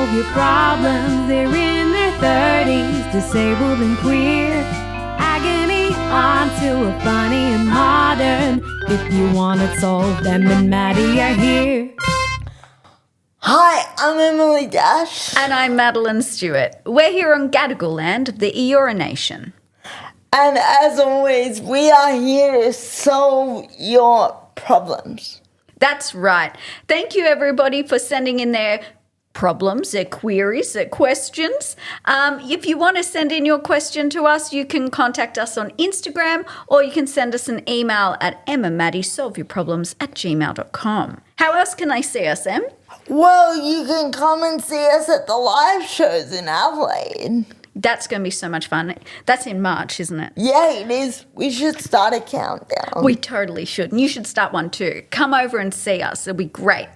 solve your problems. They're in their 30s, disabled and queer. Agony onto a funny and modern. If you want it solved, Em and Maddie are here. Hi, I'm Emily Dash. And I'm Madeline Stewart. We're here on Gadigal land of the Eora Nation. And as always, we are here to solve your problems. That's right. Thank you, everybody, for sending in their problems, their queries, their questions. If you want to send in your question to us, you can contact us on Instagram, or you can send us an email at emmamaddysolveyourproblems@gmail.com. How else can they see us, Em? Well, you can come and see us at the live shows in Adelaide. That's going to be so much fun. That's in March, isn't it? Yeah, it is. We should start a countdown. We totally should. And you should start one too. Come over and see us. It'll be great.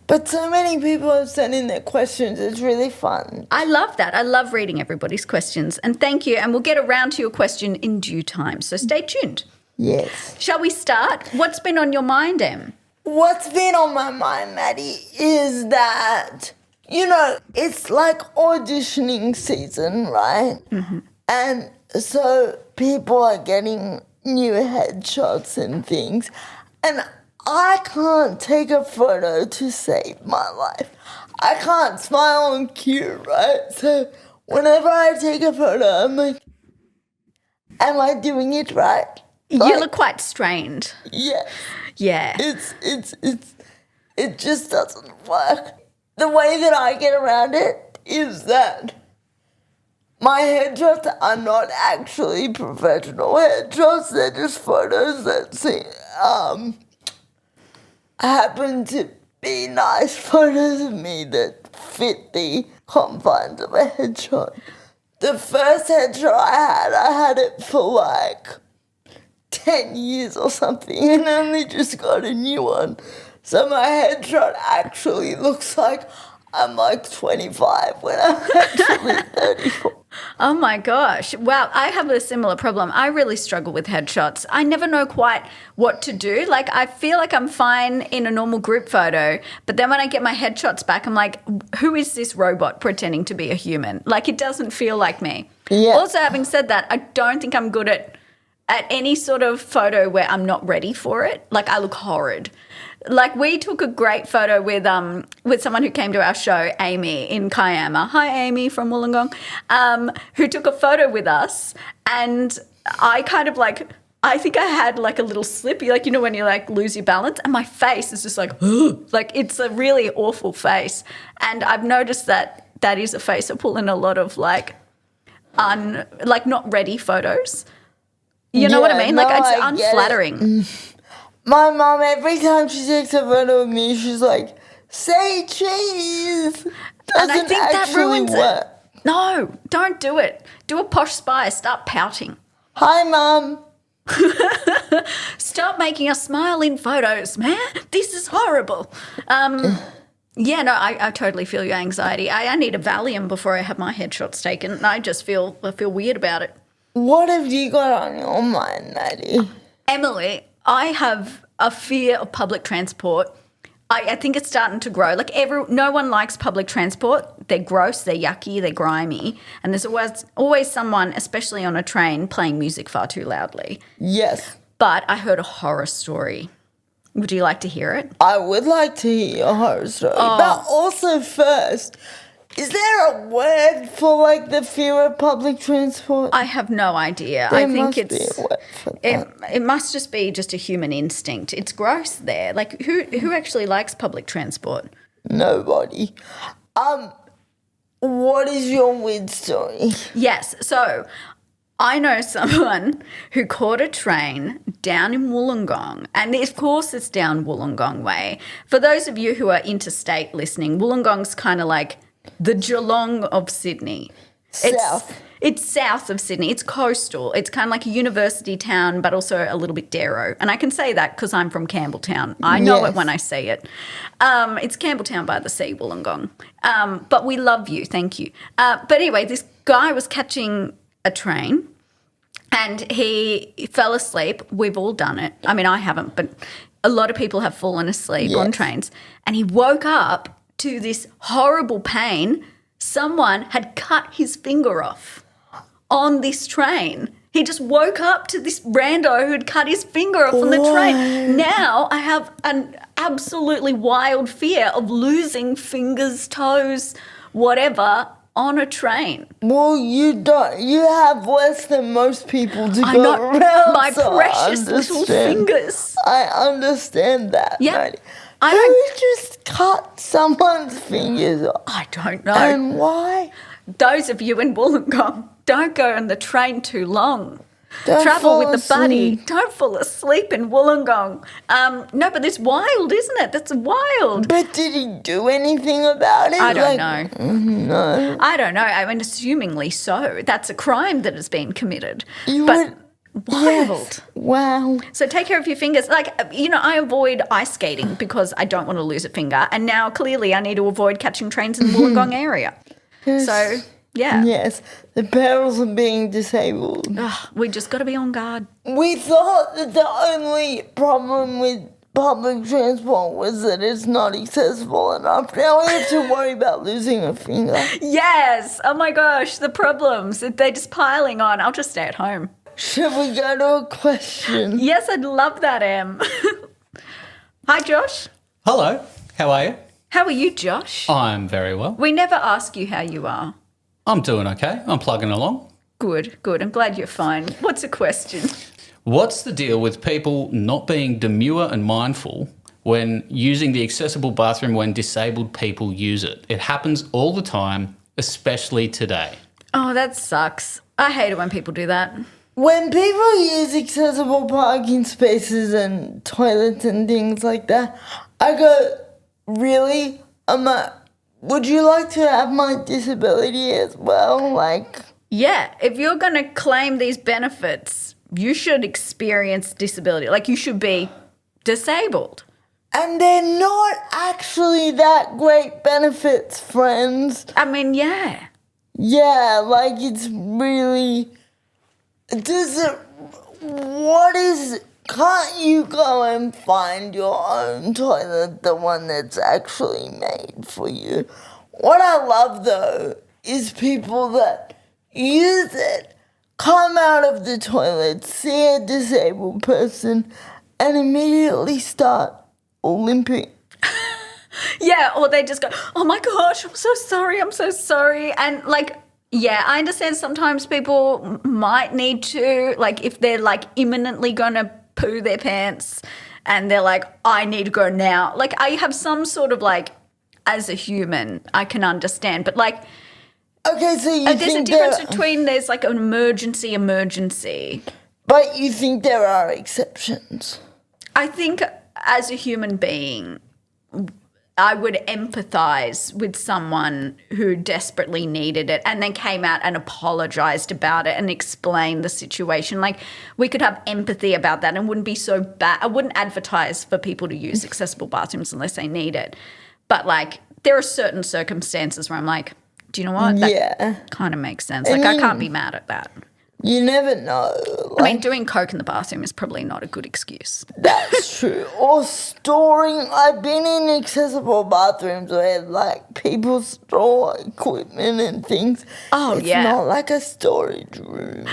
But so many people have sent in their questions. It's really fun. I love that. I love reading everybody's questions. And thank you. And we'll get around to your question in due time. So stay tuned. Yes. Shall we start? What's been on your mind, Em? What's been on my mind, Maddie, is that, it's like auditioning season, right? Mm-hmm. And so people are getting new headshots and things. And I can't take a photo to save my life. I can't smile on cue, right? So whenever I take a photo, I'm like, am I doing it right? You look quite strained. Yeah. Yeah. It just doesn't work. The way that I get around it is that my headshots are not actually professional headshots. They're just photos that happen to be nice photos of me that fit the confines of a headshot. The first headshot I had it for like 10 years or something, and only just got a new one. So my headshot actually looks like I'm like 25 when I'm actually 34. Oh my gosh. Wow. I have a similar problem. I really struggle with headshots. I never know quite what to do. Like, I feel like I'm fine in a normal group photo, but then when I get my headshots back, I'm like, who is this robot pretending to be a human? Like, it doesn't feel like me. Yeah. Also, having said that, I don't think I'm good at any sort of photo where I'm not ready for it. Like, I look horrid. Like, we took a great photo with someone who came to our show, Amy, in Kiama. Hi, Amy from Wollongong, who took a photo with us. And I kind of I think I had like a little slip, when you like lose your balance. And my face is just like, like it's a really awful face. And I've noticed that is a face I pull in a lot of not ready photos. You know what I mean? No, like, it's I unflattering. My mom, every time she takes a photo of me, she's like, say cheese. And I think that ruins work. it. No, don't do it. Do a posh spy. Start pouting. Hi, Mum. Stop making us smile in photos, man. This is horrible. Yeah, no, I totally feel your anxiety. I need a Valium before I have my headshots taken. And I feel weird about it. What have you got on your mind, Maddie? Emily, I have a fear of public transport. I think it's starting to grow. Like, no one likes public transport. They're gross, they're yucky, they're grimy. And there's always someone, especially on a train, playing music far too loudly. Yes. But I heard a horror story. Would you like to hear it? I would like to hear your horror story. Oh. But also first, is there a word for the fear of public transport? I have no idea. There I think must be a word for that. it must just be just a human instinct. It's gross there. Like, who actually likes public transport? Nobody. What is your weird story? Yes. So I know someone who caught a train down in Wollongong, and of course it's down Wollongong way. For those of you who are interstate listening, Wollongong's kind of like the Geelong of Sydney. It's south of Sydney. It's coastal. It's kind of like a university town, but also a little bit Darrow. And I can say that because I'm from Campbelltown. I know it when I see it. It's Campbelltown by the sea, Wollongong. But we love you. Thank you. But anyway, this guy was catching a train and he fell asleep. We've all done it. I mean, I haven't, but a lot of people have fallen asleep on trains. And he woke up to this horrible pain someone had cut his finger off on this train. He just woke up to this rando who'd cut his finger off on the train. Now I have an absolutely wild fear of losing fingers, toes, whatever, on a train. Well, you don't. You have less than most people to I go know, around. my so precious little fingers. I understand that. Yeah. Maddie. I Who don't- just cut someone's fingers off? I don't know. And why? Those of you in Wollongong, don't go on the train too long. Don't Travel fall with a buddy. asleep. Don't fall asleep in Wollongong. No, but it's wild, isn't it? That's wild. But did he do anything about it? I don't know. No. I don't know. I mean, assumingly so. That's a crime that has been committed. You but would. wild. Yes. Wow. So take care of your fingers. Like, I avoid ice skating because I don't want to lose a finger. And now clearly I need to avoid catching trains in the Wollongong area. So, yeah. Yes. The perils of being disabled. Ugh, we just got to be on guard. We thought that the only problem with public transport was that it's not accessible enough. Now we have to worry about losing a finger. Yes. Oh my gosh, the problems. They're just piling on. I'll just stay at home. Should we go to a question? Yes, I'd love that, Em. Hi, Josh. Hello, how are you? How are you, Josh? I'm very well. We never ask you how you are. I'm doing okay. I'm plugging along. Good, good. I'm glad you're fine. What's a question? What's the deal with people not being demure and mindful when using the accessible bathroom when disabled people use it? It happens all the time, especially today. Oh, that sucks. I hate it when people do that. When people use accessible parking spaces and toilets and things like that, I go, really? Would you like to have my disability as well? Like, Yeah, if you're going to claim these benefits, you should experience disability. Like, you should be disabled. and they're not actually that great benefits, friends. I mean, yeah. Yeah, like it's really. Can't you go and find your own toilet, the one that's actually made for you? What I love though is people that use it, come out of the toilet, see a disabled person, and immediately start limping. Yeah, or they just go, oh my gosh, I'm so sorry. And like, yeah, I understand sometimes people might need to, like, if they're like imminently going to poo their pants and they're like, I need to go now. Like, I have some sort of like, as a human, I can understand. But like, Okay, so you there's a think difference there, between there's like an emergency. but you think there are exceptions. I think as a human being, I would empathise with someone who desperately needed it and then came out and apologised about it and explained the situation. Like, we could have empathy about that and wouldn't be so bad. I wouldn't advertise for people to use accessible bathrooms unless they need it. But, like, there are certain circumstances where I'm like, do you know what? That Yeah. kind of makes sense. Like, I can't be mad at that. You never know. I mean, doing coke in the bathroom is probably not a good excuse. That's true. Or storing. I've been in accessible bathrooms where, like, people store equipment and things. Oh, it's yeah. not like a storage room.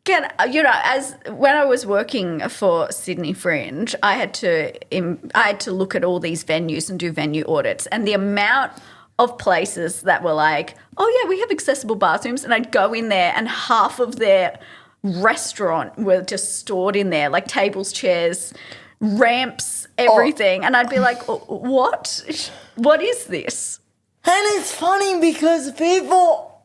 As when I was working for Sydney Fringe, I had to look at all these venues and do venue audits, and the amount of places that were like, oh yeah, we have accessible bathrooms, and I'd go in there and half of their restaurant were just stored in there, like tables, chairs, ramps, everything, and I'd be like, what is this? And it's funny because people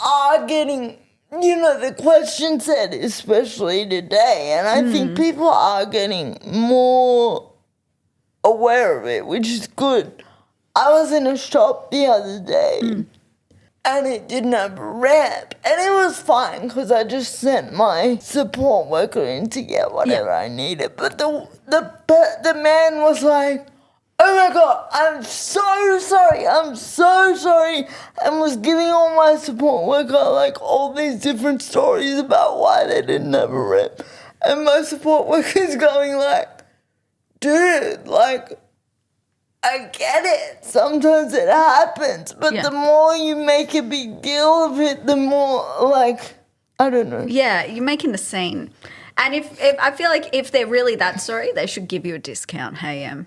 are getting, the question said, especially today, and I think people are getting more aware of it, which is good. I was in a shop the other day and it didn't have a ramp, and it was fine because I just sent my support worker in to get whatever I needed. But the man was like, oh my God, I'm so sorry, and was giving all my support worker like all these different stories about why they didn't have a ramp. And my support worker's going like, dude, like, I get it. Sometimes it happens, but Yeah. the more you make a big deal of it, the more, like, I don't know. Yeah, you're making the scene. And if I feel like if they're really that sorry, they should give you a discount, hey, from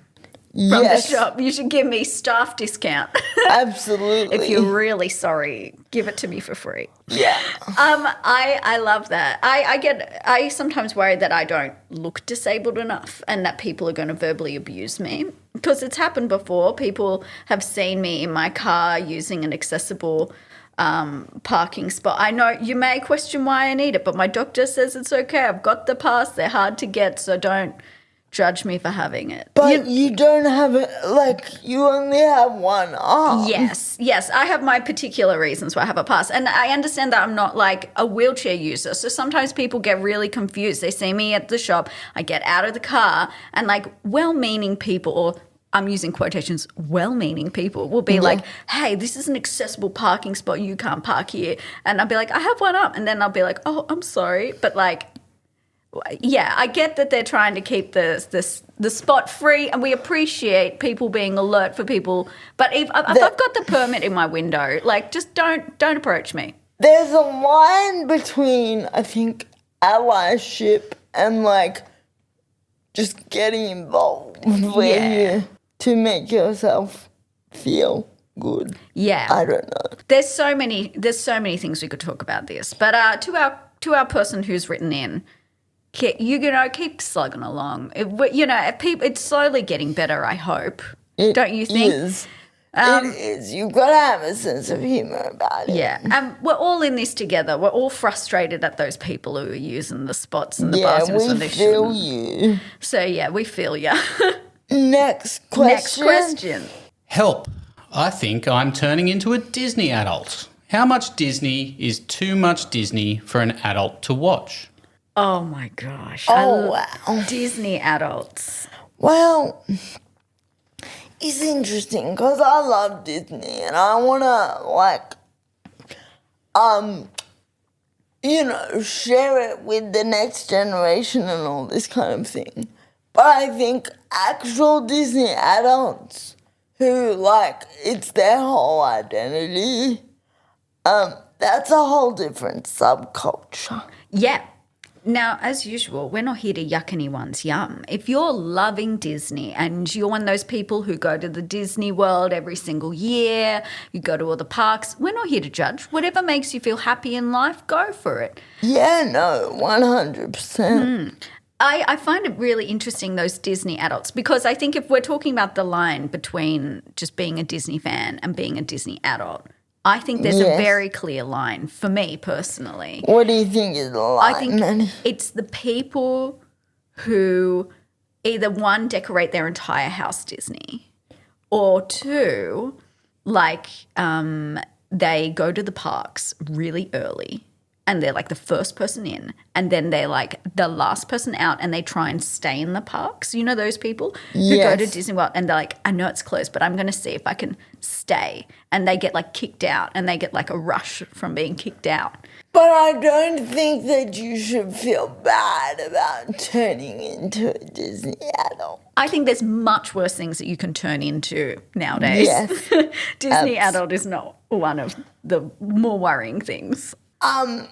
Yes, the shop. You should give me staff discount. absolutely. If you're really sorry, give it to me for free. Yeah. I love that. I sometimes worry that I don't look disabled enough and that people are going to verbally abuse me, because it's happened before. People have seen me in my car using an accessible parking spot. I know you may question why I need it, but my doctor says it's okay. I've got the pass. They're hard to get, so don't judge me for having it. But you don't have it, like, you only have one arm. Yes, I have my particular reasons why I have a pass. And I understand that I'm not like a wheelchair user. So sometimes people get really confused. They see me at the shop, I get out of the car, and like well-meaning people, or I'm using quotations, well-meaning people will be like, hey, this is an accessible parking spot. You can't park here. And I'll be like, I have one up. And then I'll be like, oh, I'm sorry. But like, yeah, I get that they're trying to keep the spot free, and we appreciate people being alert for people. But if I've got the permit in my window, like, just don't approach me. There's a line between, I think, allyship and, like, just getting involved where you to make yourself feel good. Yeah, I don't know. there's so many things we could talk about this. But to our person who's written in, keep slugging along. It's slowly getting better, I hope. Don't you think? It is. You've got to have a sense of humour about it. Yeah, we're all in this together. We're all frustrated at those people who are using the spots and the bathrooms when they we feel shouldn't. you. So, yeah, we feel you. Next question. Next question. Help. I think I'm turning into a Disney adult. How much Disney is too much Disney for an adult to watch? Oh, my gosh. Wow. Disney adults. Well, it's interesting because I love Disney and I want to, share it with the next generation and all this kind of thing. But I think actual Disney adults who, like, it's their whole identity, that's a whole different subculture. Yeah. Now, as usual, we're not here to yuck anyone's yum. If you're loving Disney and you're one of those people who go to the Disney World every single year, you go to all the parks, we're not here to judge. Whatever makes you feel happy in life, go for it. Yeah, no, 100%. I find it really interesting, those Disney adults, because I think if we're talking about the line between just being a Disney fan and being a Disney adult, I think there's a very clear line for me personally. What do you think is the line, I think Maddie? it's the people who either, one, decorate their entire house Disney, or two, like they go to the parks really early and they're like the first person in, and then they're like the last person out, and they try and stay in the parks. You know those people who go to Disney World and they're like, I know it's closed, but I'm going to see if I can stay. And they get like kicked out, and they get like a rush from being kicked out. But I don't think that you should feel bad about turning into a Disney adult. I think there's much worse things that you can turn into nowadays. Yes. Disney adult is not one of the more worrying things. And,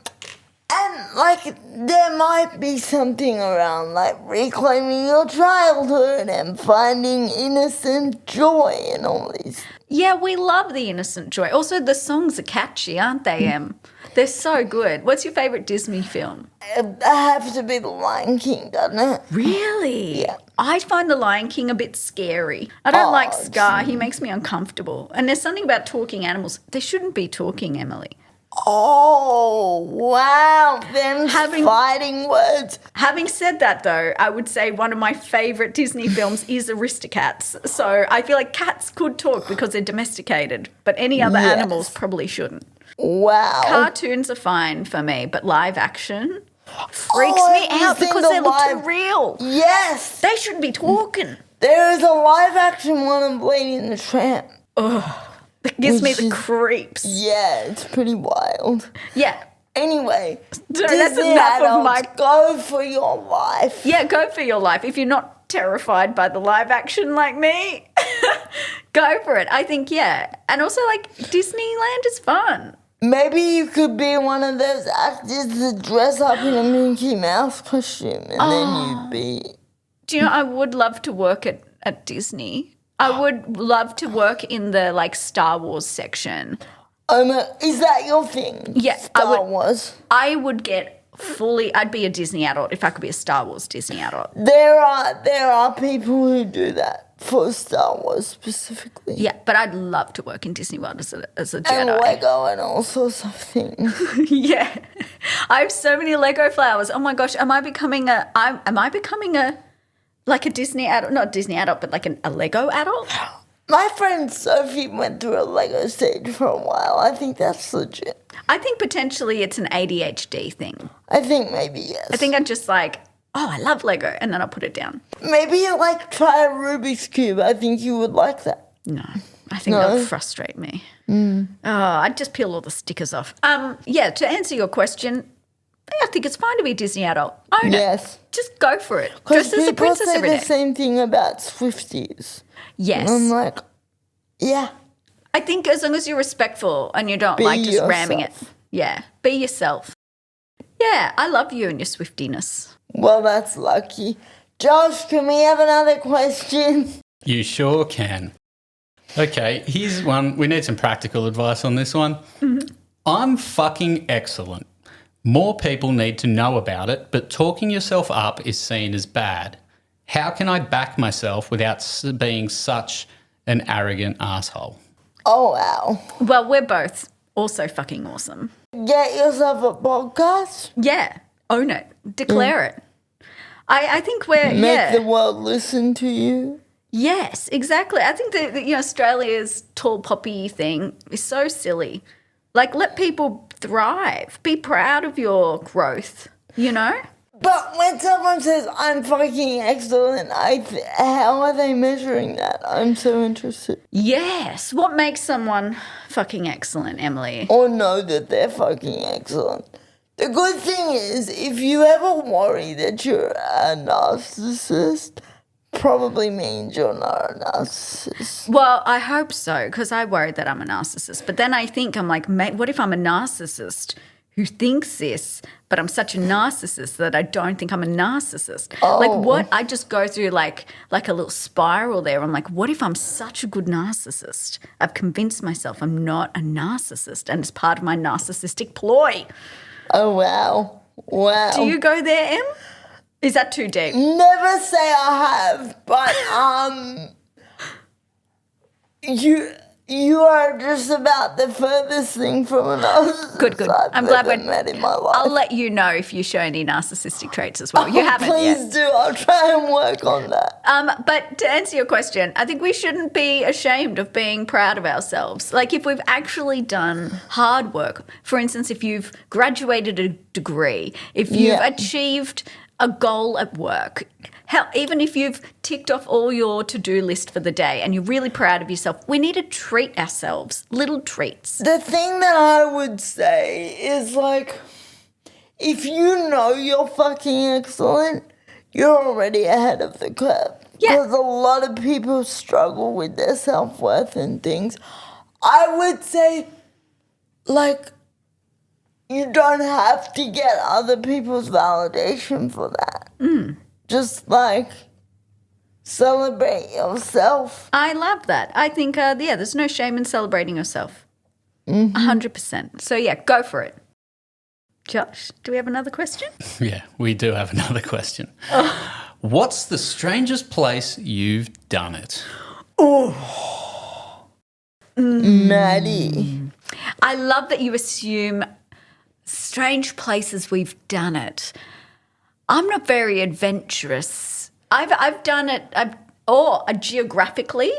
like, there might be something around, like, reclaiming your childhood and finding innocent joy in all these. Yeah, we love the innocent joy. Also, the songs are catchy, aren't they, Em? They're so good. What's your favourite Disney film? It have to be The Lion King, doesn't it? Really? Yeah. I find The Lion King a bit scary. I don't like Scar. He makes me uncomfortable. And there's something about talking animals. They shouldn't be talking, Emily. Oh, wow. Them fighting words. Having said that, though, I would say one of my favourite Disney films is Aristocats. So I feel like cats could talk because they're domesticated, but any other animals probably shouldn't. Wow. Cartoons are fine for me, but live action freaks me out because they look too real. Yes. They shouldn't be talking. There is a live action one of Lady and the Tramp. It gives me the creeps. Yeah, it's pretty wild. Yeah. Anyway, So that's Disney enough of adults, go for your life. Yeah, go for your life. If you're not terrified by the live action like me, go for it. I think, yeah. And also, like, Disneyland is fun. Maybe you could be one of those actors that dress up in a Mickey Mouse costume and then you'd be... Do you know, I would love to work at Disney. I would love to work in the, like, Star Wars section. Is that your thing? Yeah. Star Wars? I would get I'd be a Disney adult if I could be a Star Wars Disney adult. There are people who do that for Star Wars specifically. Yeah, but I'd love to work in Disney World as a Jedi. And Lego and all sorts of things. Yeah. I have so many Lego flowers. Oh my gosh, am I becoming a like a Disney adult, not Disney adult, but like a Lego adult? My friend Sophie went through a Lego stage for a while. I think that's legit. I think potentially it's an ADHD thing. I think maybe yes. I think I'm just like, oh, I love Lego, and then I'll put it down. Maybe you like try a Rubik's Cube. I think you would like that. No, I think that would frustrate me. Oh, I'd just peel all the stickers off. Yeah, to answer your question, I think it's fine to be a Disney adult. Own Yes. it. Just go for it. Because Dress as a people princess say every the day. same thing about Swifties. Yes. I'm like, yeah. I think as long as you're respectful and you don't Be like just ramming it. yourself. Yeah, be yourself. Yeah, I love you and your Swiftiness. Well, that's lucky. Josh, can we have another question? You sure can. Okay, here's one. We need some practical advice on this one. I'm fucking excellent. More people need to know about it, but talking yourself up is seen as bad. How can I back myself without being such an arrogant asshole? Oh, wow. Well, we're both also fucking awesome. Get yourself a podcast. Yeah, own it. Declare it. I think we're, Make the world listen to you. Yes, exactly. I think that Australia's tall poppy thing is so silly. Like, let people thrive. Be proud of your growth, you know? But when someone says, I'm fucking excellent, how are they measuring that? I'm so interested. Yes. What makes someone fucking excellent, Emily? Or know that they're fucking excellent. The good thing is, if you ever worry that you're a narcissist, probably means you're not a narcissist. Well, I hope so, because I worry that I'm a narcissist. But then I think, I'm like, mate, what if I'm a narcissist who thinks this, but I'm such a narcissist that I don't think I'm a narcissist? Like, what? I just go through like a little spiral there. I'm like, what if I'm such a good narcissist? I've convinced myself I'm not a narcissist, and it's part of my narcissistic ploy. Oh, wow. Wow. Do you go there, Em? Is that too deep? Never say I have, but you are just about the furthest thing from a narcissist Good. I've I'm glad ever met in my life. I'll let you know if you show any narcissistic traits as well. You haven't yet. Please do. I'll try and work on that. But to answer your question, I think we shouldn't be ashamed of being proud of ourselves. Like, if we've actually done hard work, for instance, if you've graduated a degree, if you've achieved a goal at work, hell, even if you've ticked off all your to-do list for the day and you're really proud of yourself, we need to treat ourselves, little treats. The thing that I would say is, like, if you know you're fucking excellent, you're already ahead of the curve. Yeah. Because a lot of people struggle with their self-worth and things. I would say, like, you don't have to get other people's validation for that. Just, like, celebrate yourself. I love that. I think, there's no shame in celebrating yourself. 100%. So, yeah, go for it. Josh, do we have another question? Yeah, we do have another question. What's the strangest place you've done it? Maddie. I love that you assume strange places we've done it. I'm not very adventurous. I've done it geographically,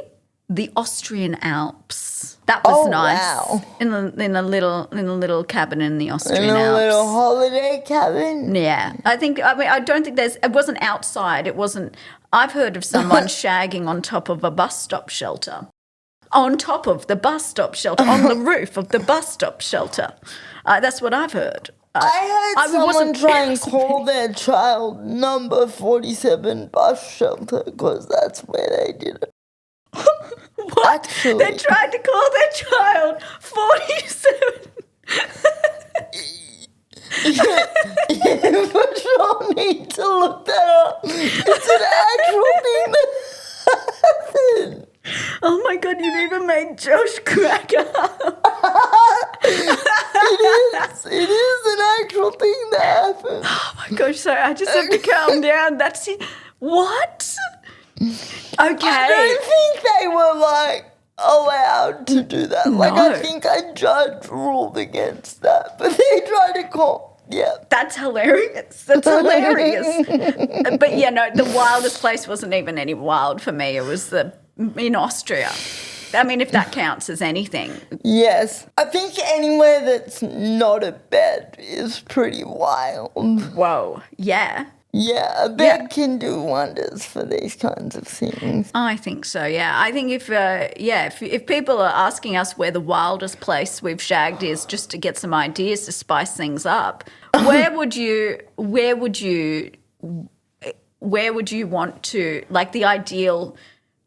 the Austrian Alps. That was nice. Wow. In a little cabin in the Austrian In a Alps. little holiday cabin. Yeah. I don't think it wasn't outside. I've heard of someone shagging on top of a bus stop shelter. On top of the bus stop shelter, on the roof of the bus stop shelter. That's what I've heard. I heard someone wasn't- try and call their child number 47 bus shelter because that's where they did it. What? Actually. They tried to call their child 47. You for sure need to look that up. It's an actual thing that happened. Oh my God, you've even made Josh crack up. It is an actual thing that happened. Oh my gosh, sorry, I just have to calm down. That's it. What? Okay. I don't think they were like allowed to do that. Like No. I think a judge ruled against that, but they tried to call. Yeah. That's hilarious. That's hilarious. But yeah, no, the wildest place wasn't even any wild for me. It was in Austria. I mean, if that counts as anything. Yes. I think anywhere that's not a bed is pretty wild. Whoa. Yeah. Yeah, a bed can do wonders for these kinds of things. I think so. Yeah, I think if people are asking us where the wildest place we've shagged is, just to get some ideas to spice things up, where would you want to, like, the ideal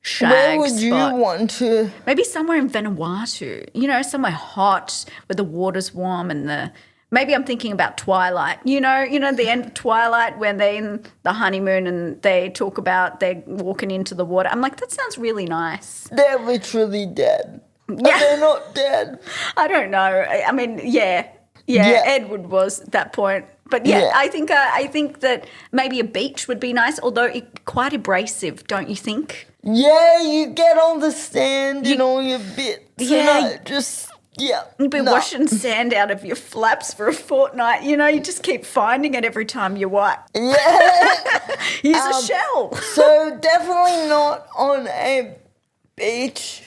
shag Where would spot? you want to? Maybe somewhere in Vanuatu. You know, somewhere hot where the water's warm and maybe I'm thinking about Twilight. You know, the end of Twilight when they're in the honeymoon and they talk about they're walking into the water. I'm like, that sounds really nice. They're literally dead. Yeah. They're not dead. I don't know. I mean, yeah. Yeah. Edward was at that point. But yeah, Yeah. I think that maybe a beach would be nice, although quite abrasive, don't you think? Yeah, you get on the sand and all your bits. Yeah. Yeah. You've been no. washing sand out of your flaps for a fortnight. You know, you just keep finding it every time you wipe. Yeah. Use a shell. So definitely not on a beach,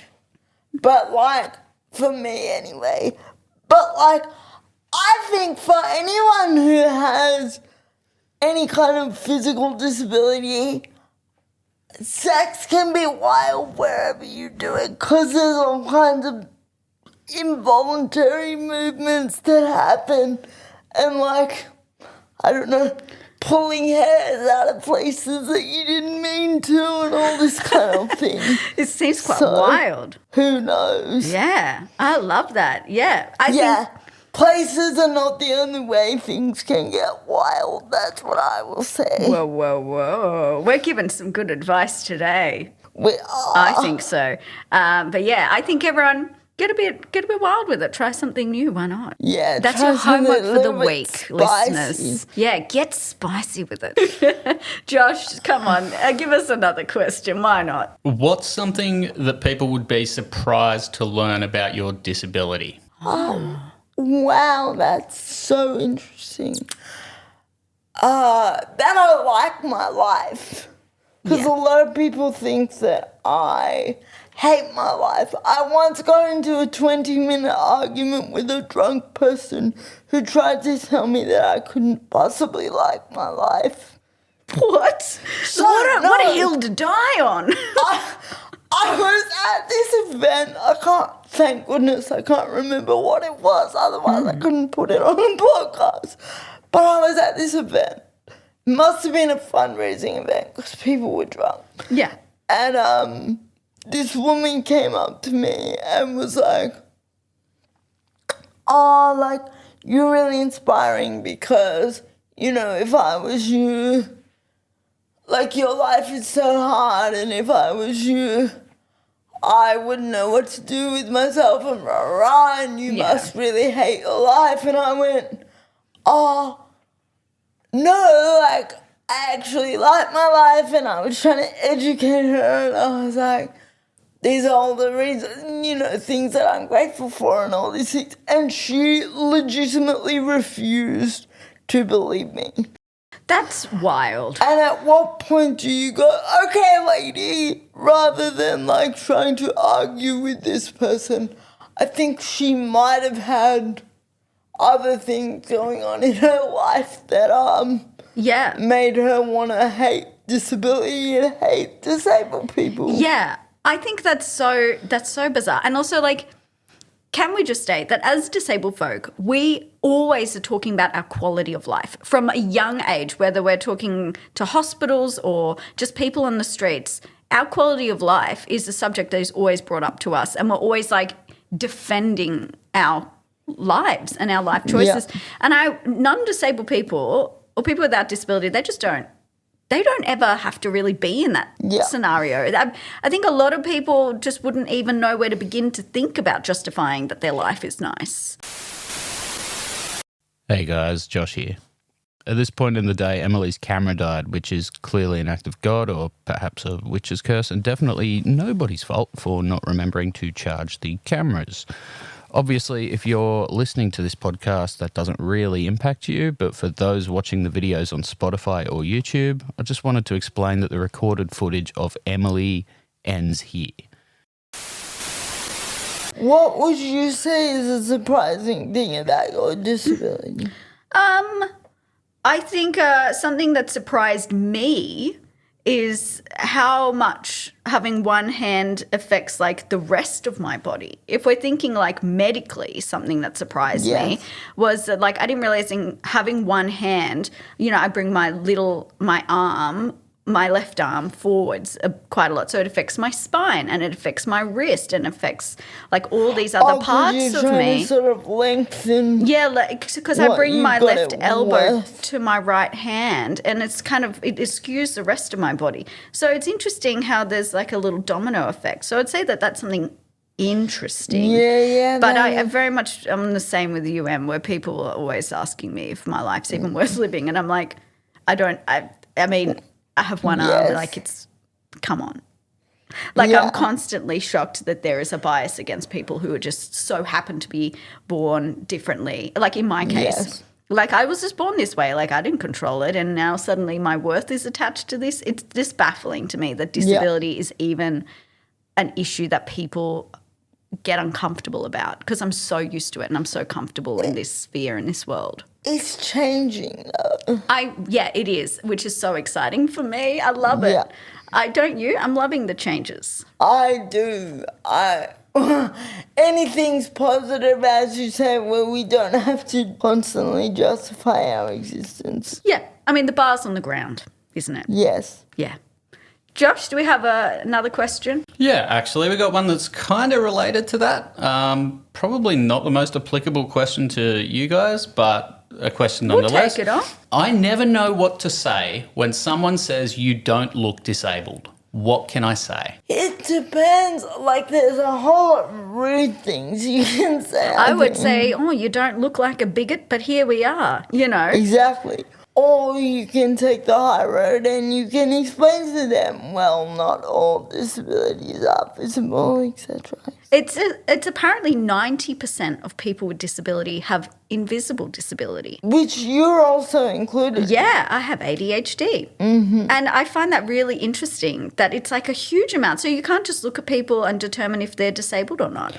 but like, for me anyway. But like, I think for anyone who has any kind of physical disability, sex can be wild wherever you do it because there's all kinds of involuntary movements that happen and like, I don't know, pulling hairs out of places that you didn't mean to and all this kind of thing. It seems quite So, wild. Who knows? Yeah, I love that. Yeah, I Yeah. think. Places are not the only way things can get wild. That's what I will say. Whoa. We're giving some good advice today. We are. I think so. But yeah, I think everyone get a bit wild with it. Try something new. Why not? Yeah, That's try your homework something a for the little bit week, spicy. listeners. Yeah, get spicy with it. Josh, come on, give us another question. Why not? What's something that people would be surprised to learn about your disability? Wow, that's so interesting. That I like my life. Because a lot of people think that I hate my life. I once got into a 20-minute argument with a drunk person who tried to tell me that I couldn't possibly like my life. What? So, What no. a hill to die on. I was at this event. Thank goodness, I can't remember what it was. Otherwise, I couldn't put it on a podcast. But I was at this event. It must have been a fundraising event because people were drunk. Yeah. And this woman came up to me and was like, "Oh, like, you're really inspiring because, you know, if I was you, like, your life is so hard, and if I was you, I wouldn't know what to do with myself, and rah, rah, and you Yeah. must really hate your life." And I went, "Oh, no, like, I actually like my life," and I was trying to educate her, and I was like, these are all the reasons, you know, things that I'm grateful for and all these things. And she legitimately refused to believe me. That's wild. And at what point do you go, "Okay, lady," rather than like trying to argue with this person? I think she might have had other things going on in her life that Yeah. made her want to hate disability and hate disabled people. Yeah. I think that's so bizarre. And also, like, can we just state that as disabled folk, we always are talking about our quality of life from a young age, whether we're talking to hospitals or just people on the streets. Our quality of life is a subject that is always brought up to us, and we're always like defending our lives and our life choices. Yeah. And non-disabled people or people without disability, they don't ever have to really be in that scenario. I think a lot of people just wouldn't even know where to begin to think about justifying that their life is nice. Hey guys, Josh here. At this point in the day, Emily's camera died, which is clearly an act of God or perhaps a witch's curse, and definitely nobody's fault for not remembering to charge the cameras. Obviously, if you're listening to this podcast, that doesn't really impact you, but for those watching the videos on Spotify or YouTube, I just wanted to explain that the recorded footage of Emily ends here. What would you say is a surprising thing about your disability? I think something that surprised me is how much having one hand affects like the rest of my body. If we're thinking like medically, something that surprised me was that like I didn't realize having one hand, I bring my left arm forwards quite a lot. So it affects my spine and it affects my wrist and affects like all these other parts of me. To sort of lengthen. Yeah, because I bring my left elbow to my right hand and it skews the rest of my body. So it's interesting how there's like a little domino effect. So I'd say that that's something interesting. Yeah. But I very much, I'm the same with UM where people are always asking me if my life's even worth living. And I'm like, I mean, I have one arm, come on. I'm constantly shocked that there is a bias against people who are just so happen to be born differently. Like in my case, like I was just born this way, like I didn't control it and now suddenly my worth is attached to this. It's just baffling to me that disability is even an issue that people get uncomfortable about because I'm so used to it and I'm so comfortable in this sphere in this world. It's changing though. It is, which is so exciting for me. I love it. Don't you? I'm loving the changes. I do. Anything's positive, as you say, where we don't have to constantly justify our existence. Yeah. I mean, the bar's on the ground, isn't it? Yes. Yeah. Josh, do we have another question? Yeah, actually, we got one that's kind of related to that. Probably not the most applicable question to you guys, but a question nonetheless. We'll take it on. I never know what to say when someone says you don't look disabled. What can I say? It depends. Like, there's a whole lot of rude things you can say. I would say, you don't look like a bigot, but here we are, Exactly. Or you can take the high road and you can explain to them, well, not all disabilities are visible, etc. It's apparently 90% of people with disability have invisible disability. Which you're also included. Yeah, I have ADHD. Mm-hmm. And I find that really interesting that it's like a huge amount. So you can't just look at people and determine if they're disabled or not.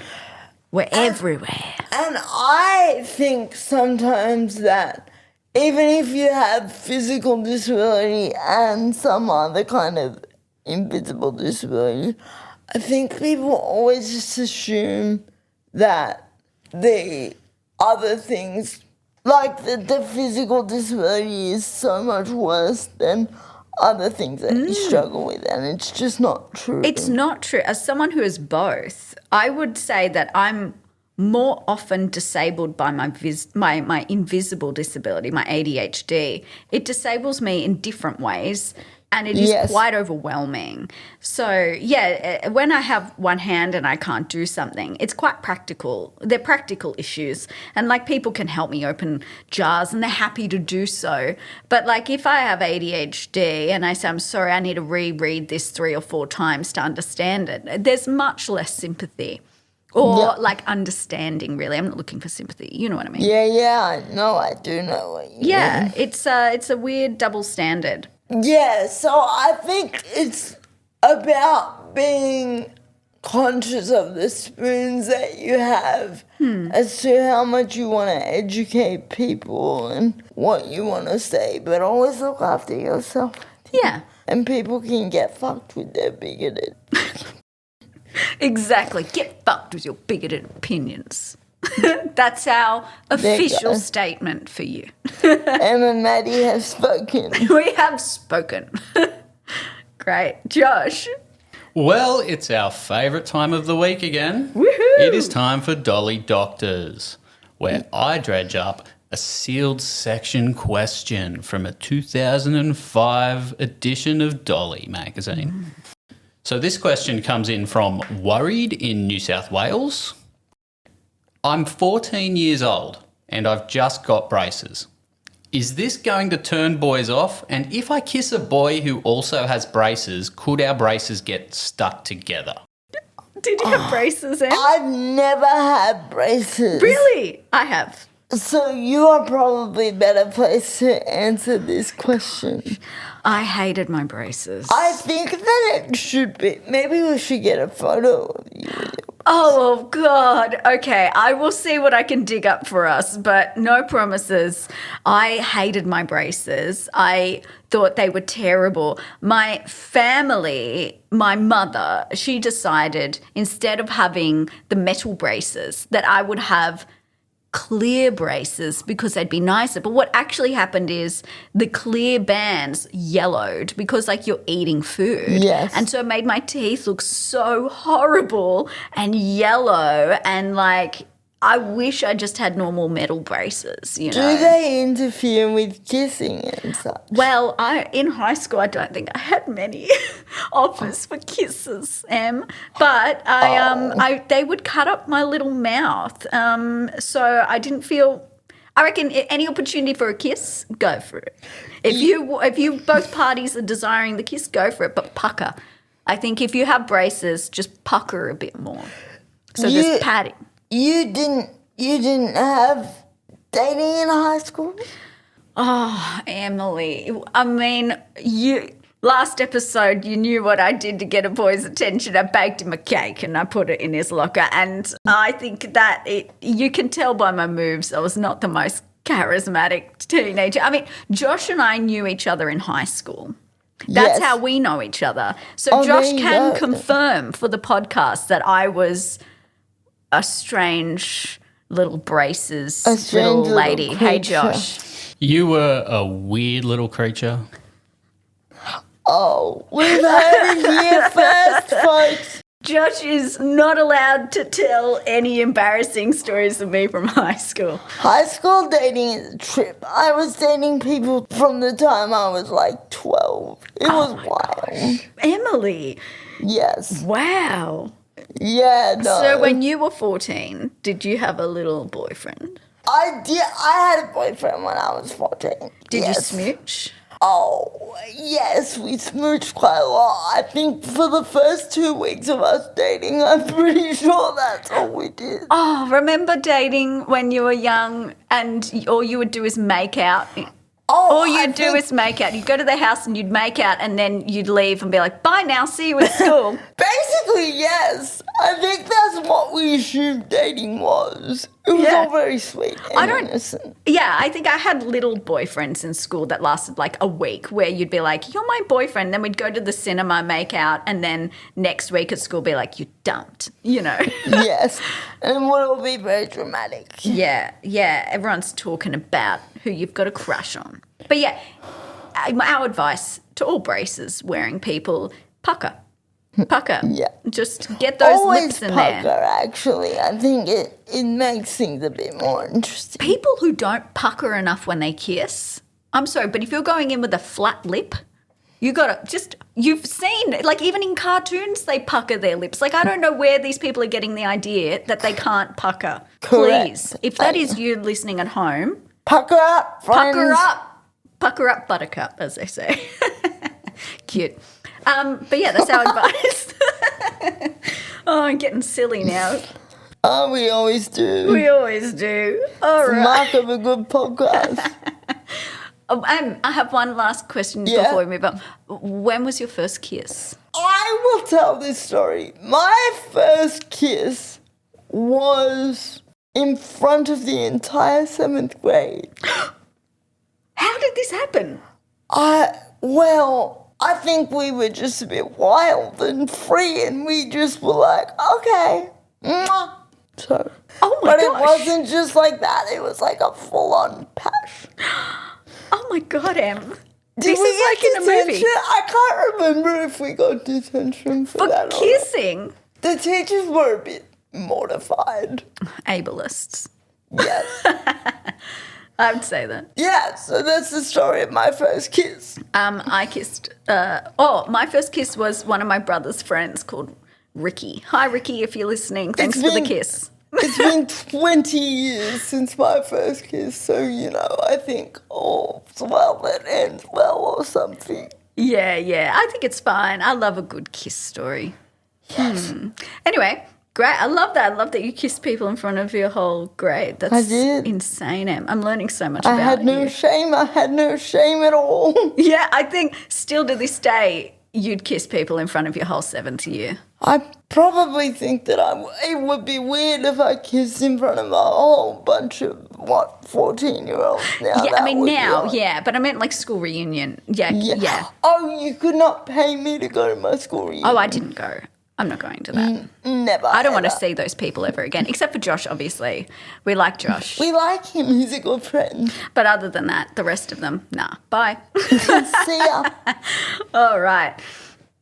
We're everywhere. And I think sometimes that even if you have physical disability and some other kind of invisible disability, I think people always just assume that the other things, like the physical disability is so much worse than other things that you struggle with, and it's just not true. It's not true. As someone who is both, I would say that I'm more often disabled by my invisible disability, my ADHD. It disables me in different ways and it is quite overwhelming. So, when I have one hand and I can't do something, it's quite practical. They're practical issues and like people can help me open jars and they're happy to do so. But like if I have ADHD and I say, I'm sorry, I need to reread this 3 or 4 times to understand it, there's much less sympathy. Or like understanding, really. I'm not looking for sympathy. You know what I mean? Yeah. No, I do know what you mean. Yeah, it's a weird double standard. Yeah, so I think it's about being conscious of the spoons that you have as to how much you want to educate people and what you want to say, but always look after yourself. Yeah. And people can get fucked with their bigoted. Exactly. Get fucked with your bigoted opinions. That's our official statement for you. Em and Maddie have spoken. We have spoken. Great. Josh. Well, it's our favourite time of the week again. Woohoo! It is time for Dolly Doctors, where I dredge up a sealed section question from a 2005 edition of Dolly magazine. So this question comes in from Worried in New South Wales. I'm 14 years old and I've just got braces. Is this going to turn boys off? And if I kiss a boy who also has braces, could our braces get stuck together? Did you have braces, Em? I've never had braces. Really? I have. So you are probably better placed to answer this question. I hated my braces. I think that it should be. Maybe we should get a photo of you. Oh, God. Okay, I will see what I can dig up for us, but no promises. I hated my braces. I thought they were terrible. My family, my mother, she decided instead of having the metal braces that I would have clear braces because they'd be nicer. But what actually happened is the clear bands yellowed because like you're eating food. Yes. And so it made my teeth look so horrible and yellow and like I wish I just had normal metal braces, you know. Do they interfere with kissing and such? Well, in high school, I don't think I had many offers for kisses, but they would cut up my little mouth, so I didn't feel. I reckon any opportunity for a kiss, go for it. If you both parties are desiring the kiss, go for it, but pucker. I think if you have braces, just pucker a bit more. So there's padding. You didn't have dating in high school? Oh, Emily. I mean, last episode you knew what I did to get a boy's attention. I baked him a cake and I put it in his locker. And I think that you can tell by my moves I was not the most charismatic teenager. I mean, Josh and I knew each other in high school. That's Yes. how we know each other. So Josh there you can go. confirm for the podcast that I was a strange little braces A strange little little lady. Hey, creature. Josh. You were a weird little creature. Oh, we've heard it here first, folks. Josh is not allowed to tell any embarrassing stories of me from high school. High school dating is a trip. I was dating people from the time I was like 12. It was wild. Emily, Yes. wow. Yeah, no. So when you were 14, did you have a little boyfriend? I did. I had a boyfriend when I was 14. Did Yes. you smooch? Oh, yes, we smooched quite a lot. I think for the first 2 weeks of us dating, I'm pretty sure that's all we did. Oh, remember dating when you were young and all you would do is make out? Oh, All you'd do is make out. You'd go to their house and you'd make out and then you'd leave and be like, bye now, see you at school. Basically, yes. I think that's what we assumed dating was. It was Yeah. all very sweet and don't- innocent. Yeah, I think I had little boyfriends in school that lasted like a week where you'd be like, you're my boyfriend. Then we'd go to the cinema, make out, and then next week at school be like, you dumped, you know. Yes. And it would all be very dramatic. Yeah, everyone's talking about who you've got a crush on. But yeah, our advice to all braces wearing people, pucker. Yeah. Just get those Always lips in pucker, there. actually. I think it makes things a bit more interesting. People who don't pucker enough when they kiss, I'm sorry, but if you're going in with a flat lip, you've seen, like even in cartoons, they pucker their lips. Like I don't know where these people are getting the idea that they can't pucker. Correct. Please, if that is you listening at home, Pucker up, friends. pucker up, buttercup, as they say. Cute. But yeah, that's our advice. Oh, I'm getting silly now. Oh, we always do. We always do. All right. Mark of a good podcast. I have one last question Yeah. before we move on. When was your first kiss? I will tell this story. My first kiss was in front of the entire 7th grade. How did this happen? Well, I think we were just a bit wild and free, and we just were like, okay. Mwah. So, Oh my but it gosh. wasn't just like that. It was like a full-on passion. Oh my God, Em. Did This we is like get in a movie. detention? I can't remember if we got detention for For that or not. kissing. The teachers were a bit mortified. Ableists. Yes. I would say that. Yeah, so that's the story of my first kiss. I kissed. My first kiss was one of my brother's friends called Ricky. Hi, Ricky, if you're listening. Thanks It's for the been- kiss. It's been 20 years since my first kiss, so, I think all's well that ends well or something. Yeah. I think it's fine. I love a good kiss story. Yes. Anyway, great. I love that. I love that you kissed people in front of your whole grade. That's I did. insane, Em. I'm learning so much I about had no you. shame. I had no shame at all. Yeah, I think still to this day, you'd kiss people in front of your whole seventh year. I probably think that it would be weird if I kissed in front of a whole bunch of, 14-year-olds now. Yeah, That I mean would be now, odd. yeah, but I meant like school reunion. Yeah. Oh, you could not pay me to go to my school reunion. Oh, I didn't go. I'm not going to that. Never. I don't want to ever. see those people ever again, except for Josh, obviously. We like Josh. We like him. He's a good friend. But other than that, the rest of them, nah. Bye. See ya. All right.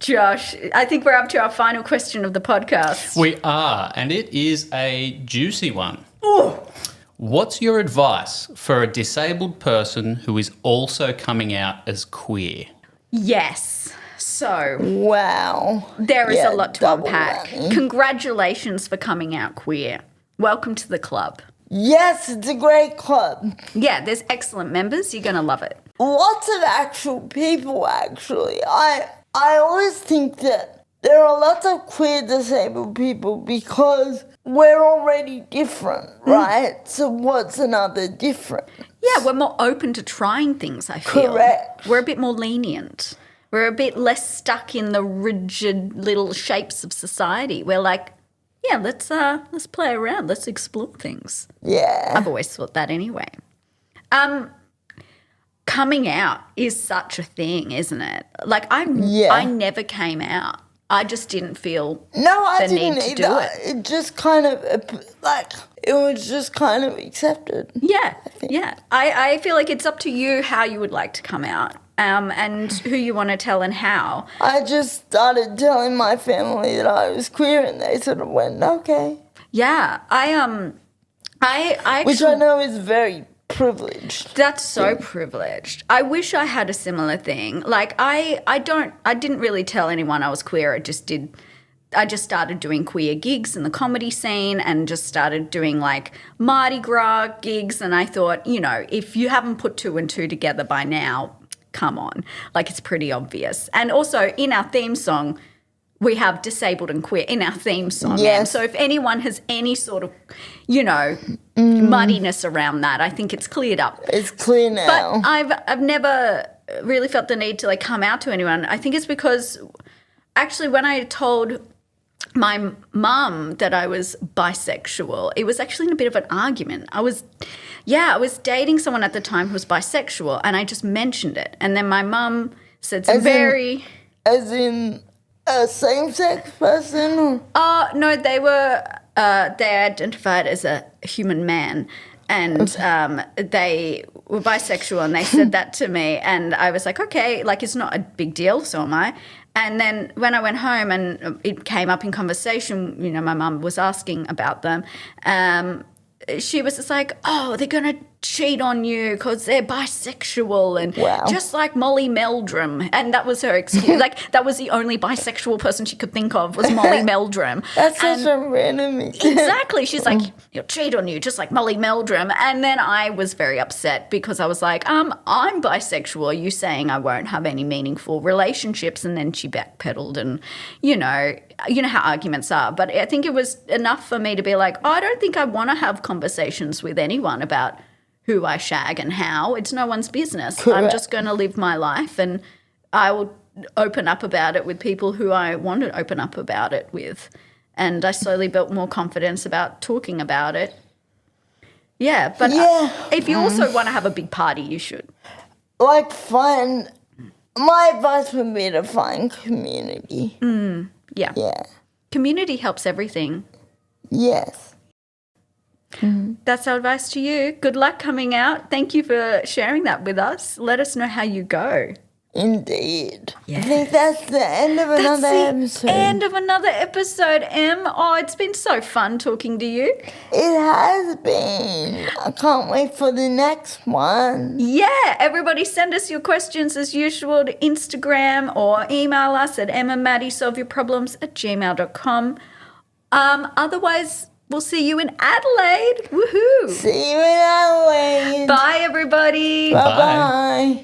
Josh, I think we're up to our final question of the podcast. We are, and it is a juicy one. What's your advice for a disabled person who is also coming out as queer? Yes. So Wow. there is Yeah, a lot to double unpack. whammy. Congratulations for coming out queer. Welcome to the club. Yes, it's a great club. Yeah, there's excellent members. You're going to love it. Lots of actual people, actually. I always think that there are lots of queer disabled people because we're already different, right? So what's another different? Yeah, we're more open to trying things, I feel. Correct. We're a bit more lenient. We're a bit less stuck in the rigid little shapes of society. We're like, yeah, let's play around. Let's explore things. Yeah. I've always thought that anyway. Coming out is such a thing, isn't it? Like I never came out. I just didn't feel No, I the didn't need to either. do it. It just kind of, it was just kind of accepted. Yeah, yeah. I feel like it's up to you how you would like to come out, and who you want to tell and how. I just started telling my family that I was queer, and they sort of went, okay. Yeah, I Which I actually, know is very privileged. that's so privileged. I wish I had a similar thing. Like I didn't really tell anyone I was queer. I just started doing queer gigs in the comedy scene and just started doing like Mardi Gras gigs. And I thought, if you haven't put two and two together by now, come on. Like it's pretty obvious. And also in our theme song, we have disabled and queer in our theme song. Yes. Em. So if anyone has any sort of, muddiness around that, I think it's cleared up. It's clear now. But I've never really felt the need to like come out to anyone. I think it's because actually when I told my mum that I was bisexual, it was actually in a bit of an argument. I was dating someone at the time who was bisexual and I just mentioned it. And then my mum said some As in a same-sex person? Or? no, they were they identified as a human man and they were bisexual and they said that to me and I was like, okay, like it's not a big deal, so am I. And then when I went home and it came up in conversation, my mum was asking about them, she was just like, oh, they're going to cheat on you because they're bisexual and Wow. just like Molly Meldrum. And that was her excuse. Like that was the only bisexual person she could think of was Molly Meldrum. That's And- such a random... Exactly. She's like, he'll cheat on you, just like Molly Meldrum. And then I was very upset because I was like, I'm bisexual. Are you saying I won't have any meaningful relationships? And then she backpedaled and, you know how arguments are. But I think it was enough for me to be like, I don't think I want to have conversations with anyone about who I shag and how. It's no one's business. I'm Correct. just going to live my life and I will open up about it with people who I want to open up about it with. And I slowly built more confidence about talking about it. Yeah, but Yeah. if you also want to have a big party, you should. Like, find My advice would be to find community. Yeah. Yeah. Community helps everything. Yes. That's our advice to you. Good luck coming out. Thank you for sharing that with us. Let us know how you go. Indeed. I think that's the end of another episode. End of another episode, Em. Oh, it's been so fun talking to you. It has been. I can't wait for the next one. Yeah, everybody send us your questions as usual to Instagram or email us at emandmaddiesolveyourproblems@gmail.com. Otherwise, we'll see you in Adelaide. Woohoo! See you in Adelaide. Bye, everybody. Bye-bye.